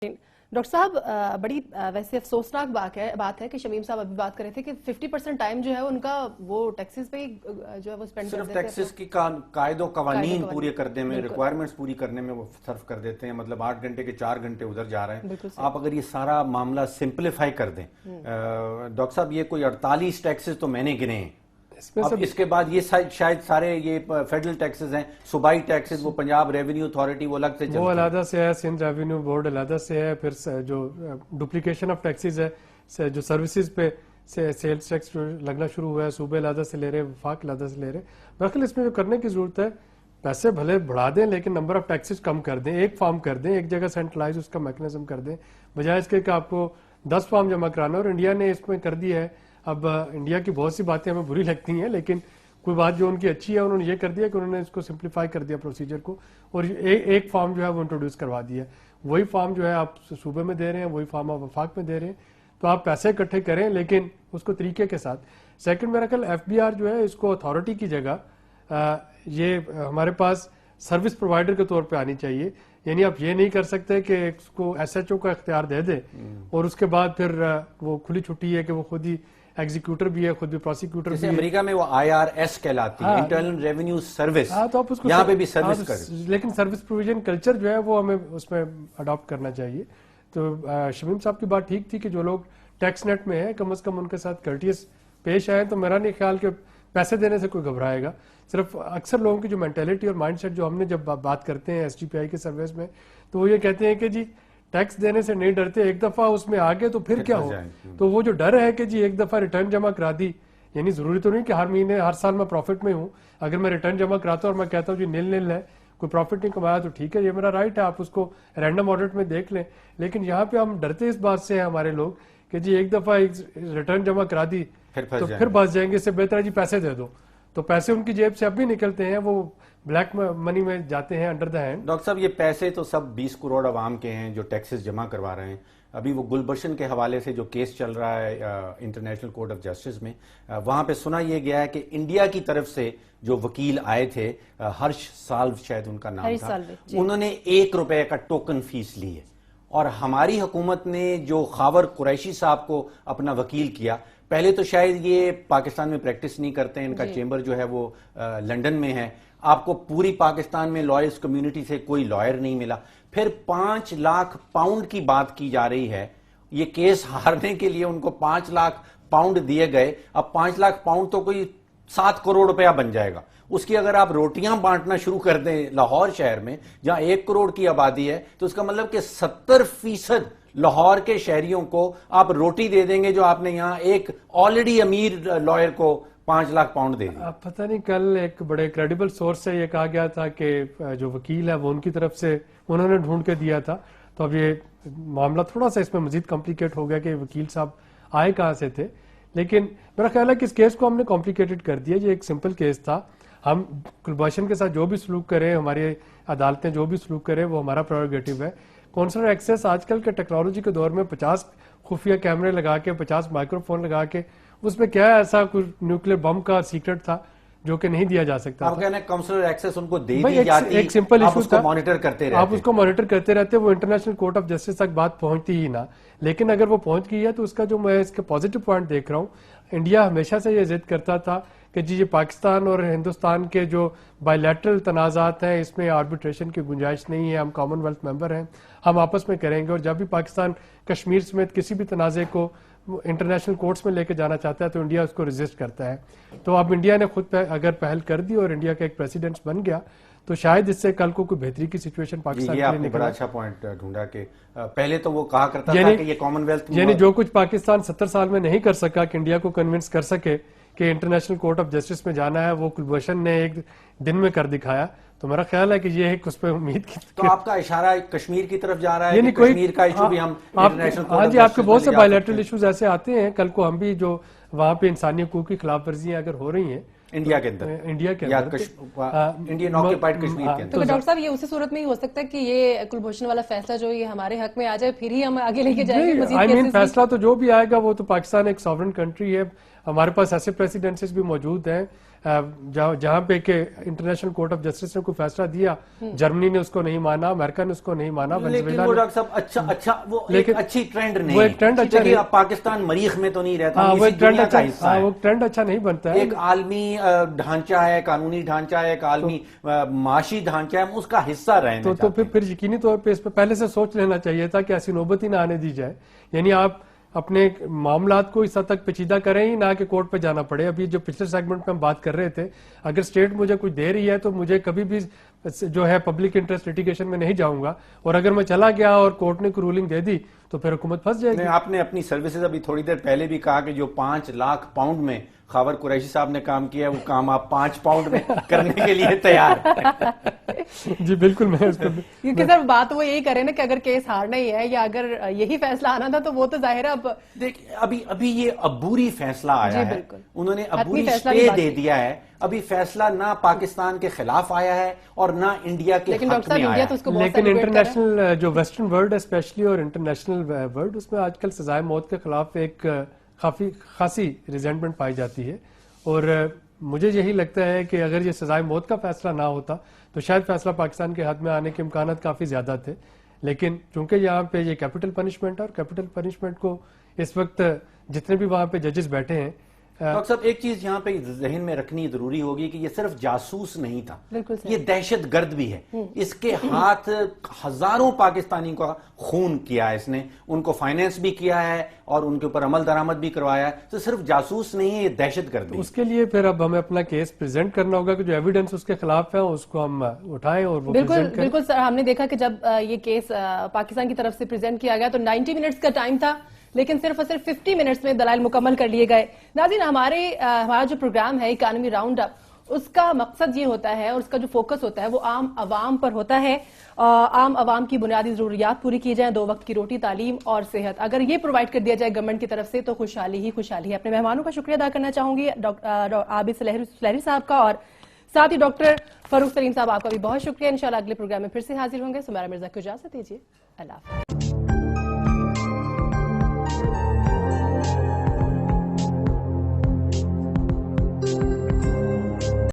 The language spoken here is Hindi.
डॉक्टर साहब बड़ी वैसे अफसोसनाक बात है कि शमीम साहब अभी बात कर रहे थे कि 50% टाइम जो है उनका वो टैक्सेस पे ही जो है वो स्पेंड कर सिर्फ देते हैं। टैक्सेस की कायदो कवानीन पूरे करने में, रिक्वायरमेंट्स पूरी करने में वो सर्व कर देते हैं। मतलब 8 घंटे के 4 घंटे उधर जा रहे हैं। आप अगर ये सारा मामला सिंप्लीफाई कर दें, डॉक्टर साहब ये कोई 48 टैक्सेस तो मैंने गिने हैं। अब इसके बाद ये शायद सारे ये फेडरल टैक्सेस हैं, सूबाई टैक्सेस, वो पंजाब रेवेन्यू अथॉरिटी वो अलग से वो अलग से है, सिंध रेवेन्यू बोर्ड अलग से है, फिर जो डुप्लीकेशन ऑफ टैक्सेस है, जो सर्विसेज पे से सेल्स टैक्स लगना शुरू हुआ है, सूबे अलग से ले रहे, वफाक अलग से ले रहे। बहरहाल इसमें जो करने की जरूरत है, पैसे भले बढ़ा दें लेकिन नंबर ऑफ टैक्सेस कम कर दें, एक फॉर्म कर दें, एक जगह सेंट्रलाइज उसका मैकेनिज्म कर दें, बजाय इसके कि आपको 10 फॉर्म जमा कराना। और इंडिया ने इसमें कर दिया है। अब इंडिया की बहुत सी बातें हमें बुरी लगती हैं, लेकिन कोई बात जो उनकी अच्छी है, उन्होंने ये कर दिया कि उन्होंने इसको सिंप्लीफाई कर दिया प्रोसीजर को, और एक फॉर्म जो है वो इंट्रोड्यूस करवा दिया। वही फॉर्म जो है आप सूबे में दे रहे हैं, वही फॉर्म आप वफाक में दे रहे हैं, तो आप पैसे इकट्ठे करें लेकिन उसको तरीके के साथ। सेकंड, मेरा ख्याल FBR जो है इसको अथॉरिटी की जगह ये हमारे पास सर्विस प्रोवाइडर के तौर पे आनी चाहिए। यानी आप ये नहीं कर सकते कि इसको SHO का इख्तियार दे दे और उसके बाद फिर वो खुली छुट्टी है कि वो खुद ही एग्जीक्यूटर भी है, खुद भी प्रोसिक्यूटर भी है। अमेरिका में वो IRS कहलाती है, इंटरनल रेवेन्यू सर्विस। तो आप उसको यहाँ पे भी सर्विस कर, लेकिन सर्विस प्रोविजन कल्चर जो है वो हमें उसमें अडॉप्ट करना चाहिए। तो शमीम साहब की बात ठीक थी कि जो लोग टैक्स नेट में है कम से कम उनके साथ कर्टियस पेश आए। तो मेरा नहीं ख्याल कि पैसे देने से कोई घबराएगा। सिर्फ अक्सर लोगों की जो मेंटेलिटी और माइंडसेट जो हमने जब बात करते हैं SGPI के सर्वेस में, तो वो ये कहते हैं कि जी टैक्स देने से नहीं डरते, एक दफा उसमें आ गए तो फिर क्या हो। तो वो जो डर है कि जी एक दफा रिटर्न जमा करा दी, यानी जरूरी तो नहीं कि हर महीने हर साल मैं प्रॉफिट में हूँ। अगर मैं रिटर्न जमा कराता हूँ और मैं कहता हूँ जी नील है, कोई प्रॉफिट नहीं कमाया, तो ठीक है, ये मेरा राइट है, आप उसको रैंडम ऑडिट में देख लें। लेकिन यहाँ पे हम डरते इस बात से हैं हमारे लोग कि जी एक दफा रिटर्न जमा करा दी तो फिर फंस जाएंगे, इससे बेहतर है जी पैसे दे दो। तो पैसे उनकी जेब से अब भी निकलते हैं, वो ब्लैक मनी में जाते हैं अंडर द हैंड। डॉक्टर साहब ये पैसे तो सब 20 करोड़ अवाम के हैं जो टैक्सेस जमा करवा रहे हैं। अभी वो गुलबशन के हवाले से जो केस चल रहा है इंटरनेशनल कोर्ट ऑफ जस्टिस में, वहां पे सुना यह गया है कि इंडिया की तरफ से जो वकील आए थे, हर्ष साल्व शायद उनका नाम था, उन्होंने 1 रुपए का टोकन फीस ली है। और हमारी हुकूमत ने जो खावर कुरैशी साहब को अपना वकील किया, पहले तो शायद ये पाकिस्तान में प्रैक्टिस नहीं करते हैं, इनका चेंबर जो है वो लंदन में है। आपको पूरी पाकिस्तान में लॉयर्स कम्युनिटी से कोई लॉयर नहीं मिला। फिर 5 लाख पाउंड की बात की जा रही है। ये केस हारने के लिए उनको 5 लाख पाउंड दिए गए। अब 5 लाख पाउंड तो कोई 7 करोड़ रुपया बन जाएगा। उसकी अगर आप रोटियां बांटना शुरू कर दें लाहौर शहर में जहां 1 करोड़ की आबादी है, तो उसका मतलब कि 70% लाहौर के शहरियों को आप रोटी दे देंगे, जो आपने यहां एक ऑलरेडी अमीर लॉयर को 5 लाख पाउंड दे दिए। पता नहीं, कल एक बड़े क्रेडिबल सोर्स से ये कहा गया था कि जो वकील है वो उनकी तरफ से उन्होंने ढूंढ के दिया था। तो अब ये मामला थोड़ा सा इसमें मजीद कॉम्प्लिकेट हो गया कि वकील साहब आए कहाँ से थे। लेकिन मेरा ख्याल है कि इस केस को हमने कॉम्प्लिकेटेड कर दिया। ये एक सिंपल केस था। हम गुलबशन के साथ जो भी सलूक करें, हमारी अदालतें जो भी सलूक करें, वो हमारा प्रेरोगेटिव है। कॉन्सुलर एक्सेस आजकल के टेक्नोलॉजी के दौर में 50 खुफिया कैमरे लगा के, 50 माइक्रोफोन लगा के, उसमें क्या ऐसा कुछ न्यूक्लियर बम का सीक्रेट था जो कि नहीं दिया जा सकता। आप कहना काउंसलर एक्सेस उनको दे दी जाती, एक सिंपल इशू था, मॉनिटर करते रहते, आप उसको मॉनिटर करते रहते, वो इंटरनेशनल कोर्ट ऑफ जस्टिस तक बात पहुंचती ही ना। लेकिन अगर वो पहुंच गई है तो उसका जो मैं इसके पॉजिटिव पॉइंट देख रहा हूँ, इंडिया हमेशा से ये जिद करता था कि जी ये पाकिस्तान और हिंदुस्तान के जो बायलैटरल तनाज़ात हैं, इसमें आर्बिट्रेशन की गुंजाइश नहीं है, हम कॉमनवेल्थ मेंबर हैं, हम आपस में करेंगे। और जब भी पाकिस्तान कश्मीर समेत किसी भी तनाज़े को इंटरनेशनल कोर्ट्स में लेके जाना चाहता है तो इंडिया उसको रेजिस्ट करता है। तो अब इंडिया ने खुद अगर पहल कर दी और इंडिया का एक प्रेसिडेंट बन गया, तो शायद इससे कल को कोई बेहतरी की सिचुएशन पाकिस्तान के लिए निकले। बड़ा अच्छा पॉइंट ढूंढा कि पहले तो वो कहा करता था कि ये कॉमनवेल्थ, यानी जो कुछ पाकिस्तान 70 साल में नहीं कर सका कि इंडिया को कन्विंस कर सके कि इंटरनेशनल कोर्ट ऑफ जस्टिस में जाना है, वो कुलभूषण ने एक दिन में कर दिखाया। तो मेरा ख्याल है कि ये एक उस पर उम्मीद की। तो आपका इशारा कश्मीर की तरफ जा रहा है कि कश्मीर का इशू भी हम इंटरनेशनल कोर्ट, हाँ जी, आपके बहुत से बायलैटरल इश्यूज ऐसे आते हैं। कल को हम भी जो वहां पे इंसानी हकूक की खिलाफ वर्जियां अगर हो रही हैं इंडिया के अंदर इंडियन ऑक्यूपाइड कश्मीर के अंदर, तो डॉक्टर साहब ये उसी सूरत में ही हो सकता है कि ये कुलभूषण वाला फैसला जो ये हमारे हक में आ जाए, फिर ही हम आगे लेके जाएंगे। आई मीन फैसला तो जो भी आएगा वो तो पाकिस्तान एक सॉवरेन कंट्री है, हमारे पास ऐसे प्रेसिडेंसीज भी मौजूद हैं जहां पे कि इंटरनेशनल कोर्ट ऑफ जस्टिस ने कोई फैसला दिया, जर्मनी ने उसको नहीं माना, अमेरिका ने उसको नहीं माना, लेकिन वो डॉक्टर साहब अच्छा वो एक अच्छी ट्रेंड नहीं वो एक ट्रेंड अच्छा नहीं, पाकिस्तान मरीख में तो नहीं रहता, वो एक ट्रेंड अच्छा, वो ट्रेंड अच्छा नहीं बनता है। एक आलमी ढांचा है, कानूनी ढांचा है, एक आलमी माशी ढांचा है, उसका हिस्सा रहना तो फिर यकीनी तौर पे इस पर पहले से सोच लेना चाहिए था कि ऐसी नौबत ही ना आने दी जाए। यानी आप अपने मामलात को इस हद तक पेचीदा करें ही ना कि कोर्ट पे जाना पड़े। अभी जो पिछले सेगमेंट में हम बात कर रहे थे, अगर स्टेट मुझे कुछ दे रही है तो मुझे कभी भी जो है पब्लिक इंटरेस्ट लिटिगेशन में नहीं जाऊंगा, और अगर मैं चला गया और कोर्ट ने कोई रूलिंग दे दी तो फिर हुकूमत फंस जाएगी। आपने अपनी सर्विसेज अभी थोड़ी देर पहले भी कहा कि जो 5 लाख पाउंड में खावर कुरैशी साहब ने काम किया है, वो काम आप 5 पाउंड में करने के लिए तैयार जी बिल्कुल। मैं क्योंकि सर बात वो यही करे ना कि अगर केस हारना ही है या अगर यही फैसला आना था तो वो तो जाहिर है। अब देखिए अभी ये अबूरी फैसला आया है, उन्होंने अबूरी फैसला दे दिया है। अभी फैसला ना पाकिस्तान के खिलाफ आया है और ना इंडिया के हक में आया है। लेकिन इंटरनेशनल जो वेस्टर्न वर्ल्ड है स्पेशली और इंटरनेशनल वर्ल्ड, उसमें आजकल सजाए मौत के खिलाफ एक खासी रिजेंटमेंट पाई जाती है। और मुझे यही लगता है कि अगर ये सजाए मौत का फैसला ना होता तो शायद फैसला पाकिस्तान के हाथ में आने के इम्कान काफी ज्यादा थे। लेकिन चूंकि यहाँ पे ये कैपिटल पनिशमेंट है, और कैपिटल पनिशमेंट को इस वक्त जितने भी वहां पे जजेस बैठे हैं। डॉक्टर साहब एक चीज यहाँ पे जहन में रखनी जरूरी होगी कि ये सिर्फ जासूस नहीं था, ये दहशत गर्द भी है। इसके हाथ हजारों पाकिस्तानी का खून किया है इसने, उनको फाइनेंस भी किया है और उनके ऊपर अमल दरामद भी करवाया है। तो सिर्फ जासूस नहीं है, ये दहशत गर्द भी। उसके लिए फिर अब हमें अपना केस प्रेजेंट करना होगा कि जो एविडेंस उसके खिलाफ है उसको हम उठाएं और वो बिल्कुल सर, हमने देखा कि जब ये केस पाकिस्तान की तरफ से प्रेजेंट किया गया तो 90 मिनट्स का टाइम था, लेकिन सिर्फ और सिर्फ 50 मिनट्स में दलाइल मुकम्मल कर लिए गए। नाज़रीन, हमारा जो प्रोग्राम है इकोनॉमी राउंड अप, उसका मकसद ये होता है और उसका जो फोकस होता है वो आम आवाम पर होता है। आम आवाम की बुनियादी जरूरियात पूरी की जाए, 2 वक्त की रोटी, तालीम और सेहत, अगर ये प्रोवाइड कर दिया जाए गवर्नमेंट की तरफ से तो खुशहाली ही खुशहाली है। अपने मेहमानों का शुक्रिया अदा करना चाहूंगी, आबिद सुलहरी साहब का, और साथ ही डॉक्टर फरूख सलीम साहब, आपका भी बहुत शुक्रिया। इंशाल्लाह अगले प्रोग्राम में फिर से हाजिर होंगे। सुमेरा मिर्जा को इजाजत दीजिए, अल्लाह हाफ़िज़।